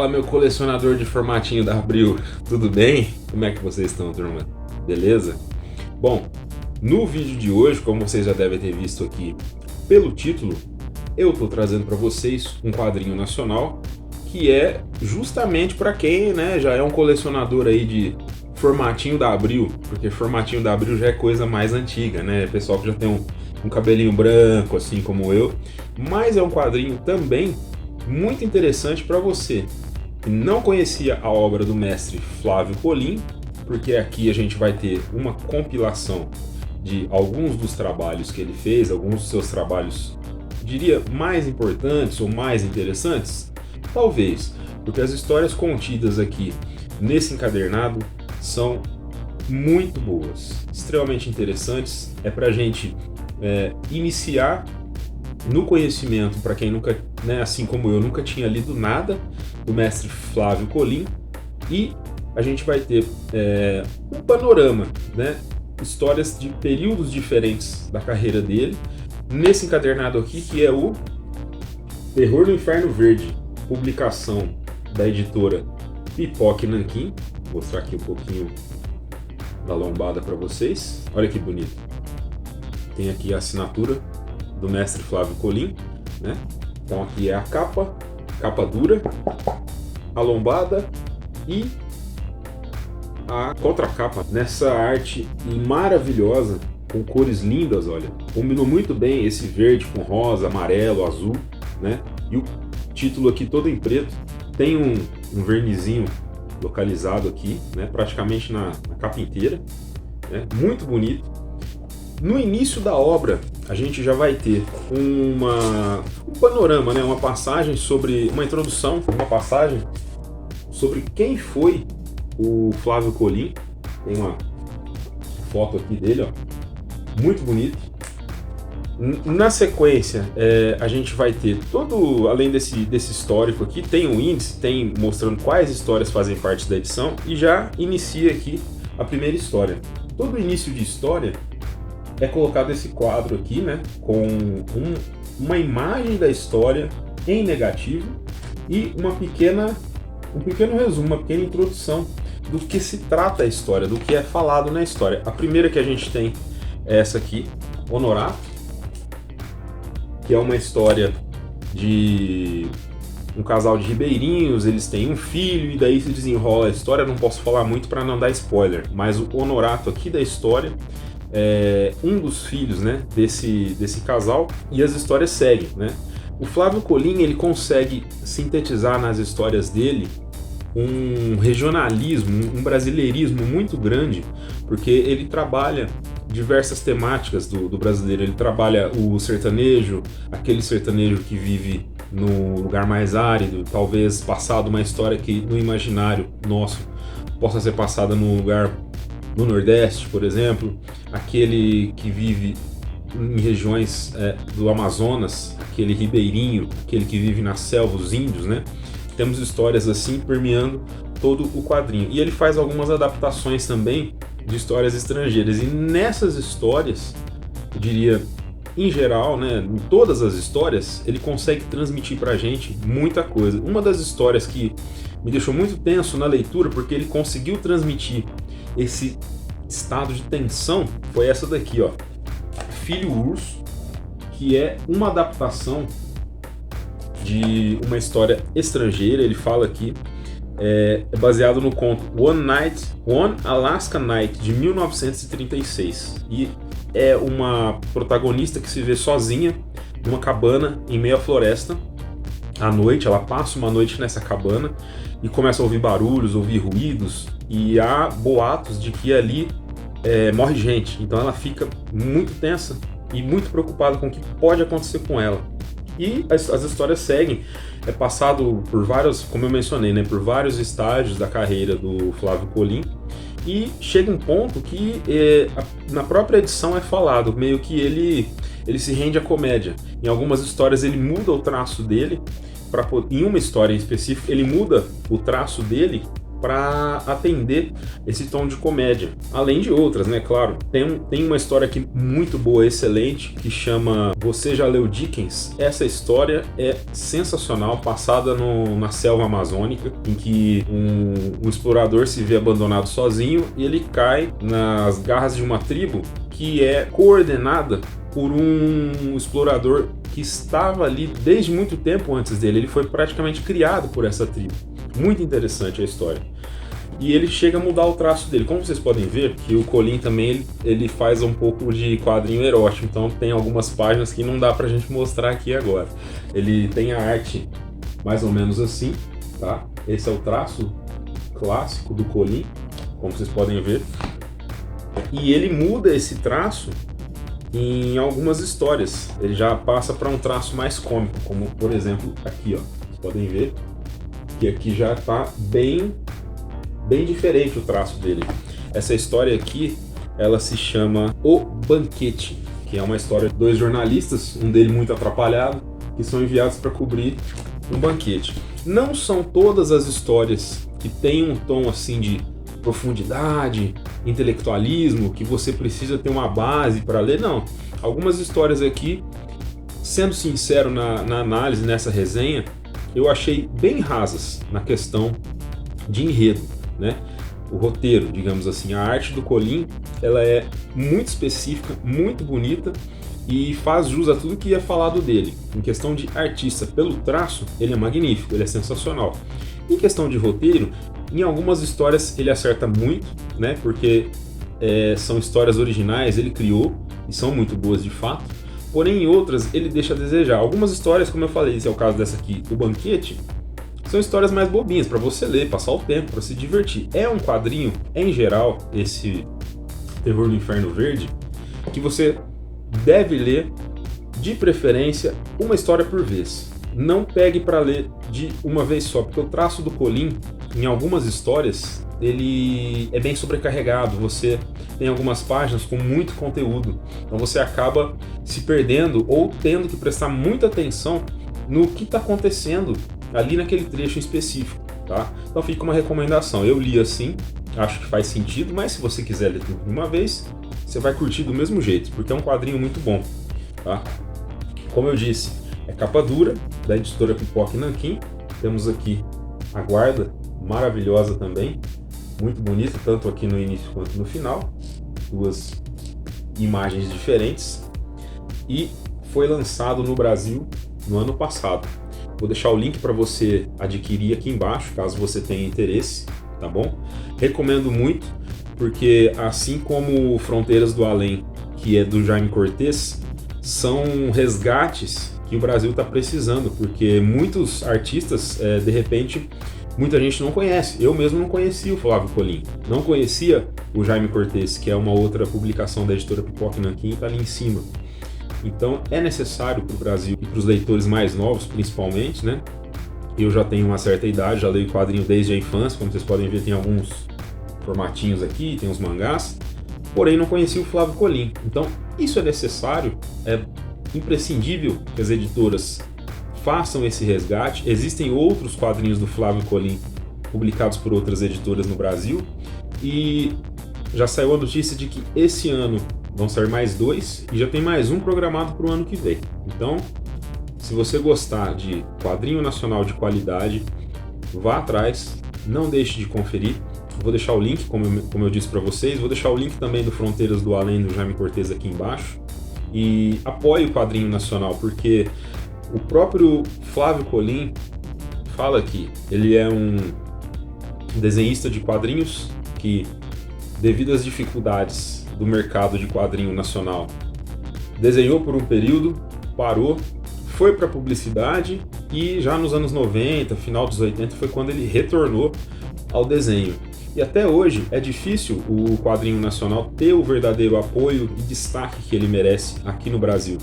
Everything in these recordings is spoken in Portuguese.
Fala, meu colecionador de formatinho da Abril, tudo bem? Como é que vocês estão, turma? Beleza? Bom, no vídeo de hoje, como vocês já devem ter visto aqui pelo título, eu estou trazendo para vocês um quadrinho nacional que é justamente para quem, né, já é um colecionador aí de formatinho da Abril, porque formatinho da Abril já é coisa mais antiga, né? Pessoal que já tem um cabelinho branco, assim como eu, mas é um quadrinho também muito interessante para você que não conhecia a obra do mestre Flávio Colim, porque aqui a gente vai ter uma compilação de alguns dos trabalhos que ele fez, alguns dos seus trabalhos, diria, mais importantes ou mais interessantes? Talvez, porque as histórias contidas aqui nesse encadernado são muito boas, extremamente interessantes, é para a gente iniciar no conhecimento, para quem nunca, né, assim como eu, nunca tinha lido nada do mestre Flávio Colim, e a gente vai ter um panorama, né, histórias de períodos diferentes da carreira dele, nesse encadernado aqui, que é o Terror no Inferno Verde, publicação da editora Pipoca e Nanquim. Vou mostrar aqui um pouquinho da lombada para vocês, olha que bonito. Tem aqui a assinatura do mestre Flávio Colim, né? Então aqui é a capa dura, a lombada e a contracapa nessa arte maravilhosa, com cores lindas, olha. Combinou muito bem esse verde com rosa, amarelo, azul, né? E o título aqui todo em preto, tem um vernizinho localizado aqui, né? Praticamente na capa inteira, né? Muito bonito. No início da obra, a gente já vai ter um panorama, né? Uma passagem sobre, uma introdução, uma passagem sobre quem foi o Flávio Colim. Tem uma foto aqui dele, ó, muito bonito. Na sequência, a gente vai ter todo, além desse histórico aqui, tem um índice, tem mostrando quais histórias fazem parte da edição, e já inicia aqui a primeira história. Todo início de história é colocado esse quadro aqui, né, com uma imagem da história em negativo e um pequeno resumo, uma pequena introdução do que se trata a história, do que é falado na história. A primeira que a gente tem é essa aqui, Honorato, que é uma história de um casal de ribeirinhos, eles têm um filho e daí se desenrola a história. Não posso falar muito para não dar spoiler, mas o Honorato aqui da história é um dos filhos, né, desse casal, e as histórias seguem, né? O Flávio Colim, ele consegue sintetizar nas histórias dele um regionalismo, um brasileirismo muito grande, porque ele trabalha diversas temáticas do brasileiro. Ele trabalha o sertanejo, aquele sertanejo que vive no lugar mais árido, talvez passado uma história que no imaginário nosso possa ser passada num lugar no Nordeste, por exemplo, aquele que vive em regiões do Amazonas, aquele ribeirinho, aquele que vive na selva, os índios, né? Temos histórias assim permeando todo o quadrinho. E ele faz algumas adaptações também de histórias estrangeiras. E nessas histórias, eu diria, em geral, né, em todas as histórias, ele consegue transmitir pra gente muita coisa. Uma das histórias que me deixou muito tenso na leitura, porque ele conseguiu transmitir esse estado de tensão, foi essa daqui, ó, Filho Urso, que é uma adaptação de uma história estrangeira. Ele fala aqui, é baseado no conto One Alaska Night, de 1936, e é uma protagonista que se vê sozinha numa cabana em meio à floresta. À noite, ela passa uma noite nessa cabana e começa a ouvir barulhos, ouvir ruídos, e há boatos de que ali morre gente. Então ela fica muito tensa e muito preocupada com o que pode acontecer com ela. E as histórias seguem, é passado por vários, como eu mencionei, né, por vários estágios da carreira do Flávio Colim, e chega um ponto que na própria edição é falado, meio que ele se rende à comédia. Em algumas histórias ele muda o traço dele, em uma história em específico ele muda o traço dele para atender esse tom de comédia, além de outras, né? Claro, tem uma história aqui muito boa, excelente, que chama Você Já Leu Dickens? Essa história é sensacional, passada na selva amazônica, em que um explorador se vê abandonado sozinho e ele cai nas garras de uma tribo que é coordenada por um explorador que estava ali desde muito tempo antes dele. Ele foi praticamente criado por essa tribo. Muito interessante a história. E ele chega a mudar o traço dele. Como vocês podem ver, que o Colin também ele faz um pouco de quadrinho erótico. Então tem algumas páginas que não dá pra gente mostrar aqui agora. Ele tem a arte mais ou menos assim, tá? Esse é o traço clássico do Colin, como vocês podem ver. E ele muda esse traço em algumas histórias. Ele já passa para um traço mais cômico, como por exemplo aqui, ó. Vocês podem ver que aqui já está bem diferente o traço dele. Essa história aqui, ela se chama O Banquete, que é uma história de dois jornalistas, um deles muito atrapalhado, que são enviados para cobrir um banquete. Não são todas as histórias que têm um tom assim de profundidade, intelectualismo, que você precisa ter uma base para ler, não. Algumas histórias aqui, sendo sincero na análise, nessa resenha, eu achei bem rasas na questão de enredo, né? O roteiro, digamos assim, a arte do Colin, ela é muito específica, muito bonita e faz jus a tudo que é falado dele. Em questão de artista, pelo traço, ele é magnífico, ele é sensacional. Em questão de roteiro, em algumas histórias ele acerta muito, né? Porque são histórias originais, ele criou e são muito boas de fato. Porém, em outras ele deixa a desejar. Algumas histórias, como eu falei, esse é o caso dessa aqui, O Banquete, são histórias mais bobinhas para você ler, passar o tempo, para se divertir. É um quadrinho, em geral, esse Terror do Inferno Verde, que você deve ler, de preferência, uma história por vez. Não pegue para ler de uma vez só, porque o traço do Colin, em algumas histórias, ele é bem sobrecarregado. Você tem algumas páginas com muito conteúdo, então você acaba se perdendo ou tendo que prestar muita atenção no que está acontecendo ali naquele trecho em específico, tá? Então fica uma recomendação. Eu li assim, acho que faz sentido, mas se você quiser ler tudo de uma vez, você vai curtir do mesmo jeito, porque é um quadrinho muito bom, tá? Como eu disse, é capa dura, da editora Pipoca e Nanquim. Temos aqui a guarda, maravilhosa também, muito bonita, tanto aqui no início quanto no final. Duas imagens diferentes. E foi lançado no Brasil no ano passado. Vou deixar o link para você adquirir aqui embaixo, caso você tenha interesse, tá bom? Recomendo muito, porque assim como Fronteiras do Além, que é do Jaime Cortez, são resgates que o Brasil está precisando, porque muitos artistas, de repente, muita gente não conhece. Eu mesmo não conhecia o Flávio Colin, não conhecia o Jaime Cortez, que é uma outra publicação da editora Pipoca e Nanquim, que está ali em cima. Então é necessário para o Brasil e para os leitores mais novos, principalmente, né? Eu já tenho uma certa idade, já leio quadrinho desde a infância, como vocês podem ver, tem alguns formatinhos aqui, tem os mangás, porém não conhecia o Flávio Colin. Então isso é necessário, é imprescindível que as editoras façam esse resgate. Existem outros quadrinhos do Flávio Colin publicados por outras editoras no Brasil e já saiu a notícia de que esse ano vão sair mais 2 e já tem mais um programado para o ano que vem. Então, se você gostar de quadrinho nacional de qualidade, vá atrás, não deixe de conferir. Vou deixar o link, como eu disse para vocês, vou deixar o link também do Fronteiras do Além do Jaime Cortez aqui embaixo. E apoie o quadrinho nacional, porque o próprio Flávio Colin fala que ele é um desenhista de quadrinhos que, devido às dificuldades do mercado de quadrinho nacional, desenhou por um período, parou, foi para publicidade e já nos anos 90, final dos 80, foi quando ele retornou ao desenho. E até hoje é difícil o quadrinho nacional ter o verdadeiro apoio e destaque que ele merece aqui no Brasil.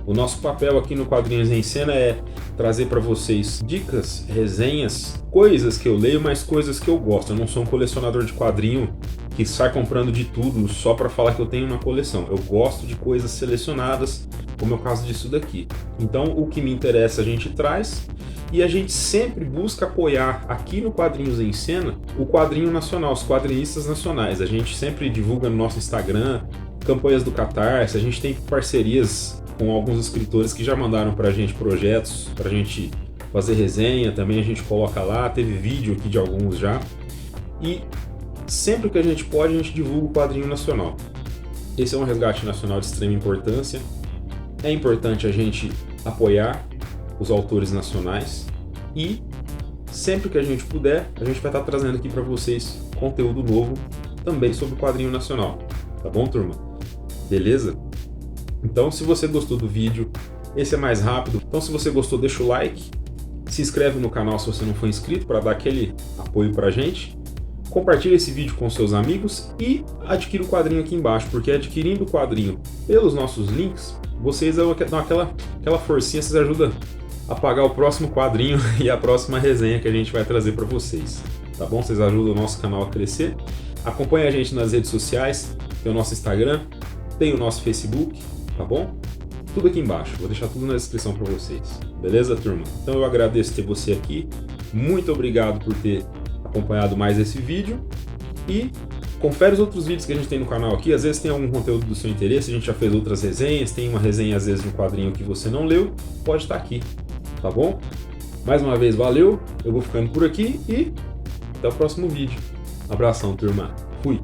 O nosso papel aqui no Quadrinhos em Cena é trazer para vocês dicas, resenhas, coisas que eu leio, mas coisas que eu gosto. Eu não sou um colecionador de quadrinho que sai comprando de tudo só para falar que eu tenho uma coleção. Eu gosto de coisas selecionadas, como é o caso disso daqui. Então, o que me interessa a gente traz, e a gente sempre busca apoiar aqui no Quadrinhos em Cena o quadrinho nacional, os quadrinistas nacionais. A gente sempre divulga no nosso Instagram campanhas do Catarse, a gente tem parcerias com alguns escritores que já mandaram pra gente projetos, pra gente fazer resenha, também a gente coloca lá, teve vídeo aqui de alguns já. E sempre que a gente pode, a gente divulga o quadrinho nacional. Esse é um resgate nacional de extrema importância. É importante a gente apoiar os autores nacionais e sempre que a gente puder, a gente vai estar trazendo aqui para vocês conteúdo novo também sobre o quadrinho nacional. Tá bom, turma? Beleza? Então, se você gostou do vídeo, esse é mais rápido. Então, se você gostou, deixa o like. Se inscreve no canal se você não for inscrito para dar aquele apoio pra gente. Compartilhe esse vídeo com seus amigos e adquira o quadrinho aqui embaixo, porque adquirindo o quadrinho pelos nossos links, vocês dão aquela forcinha, vocês ajudam a pagar o próximo quadrinho e a próxima resenha que a gente vai trazer para vocês. Tá bom? Vocês ajudam o nosso canal a crescer. Acompanhe a gente nas redes sociais, tem o nosso Instagram, tem o nosso Facebook, tá bom? Tudo aqui embaixo, vou deixar tudo na descrição para vocês. Beleza, turma? Então eu agradeço ter você aqui, muito obrigado por ter acompanhado mais esse vídeo e confere os outros vídeos que a gente tem no canal aqui, às vezes tem algum conteúdo do seu interesse, a gente já fez outras resenhas, tem uma resenha às vezes de um quadrinho que você não leu, pode estar aqui, tá bom? Mais uma vez, valeu, eu vou ficando por aqui e até o próximo vídeo. Abração, turma. Fui!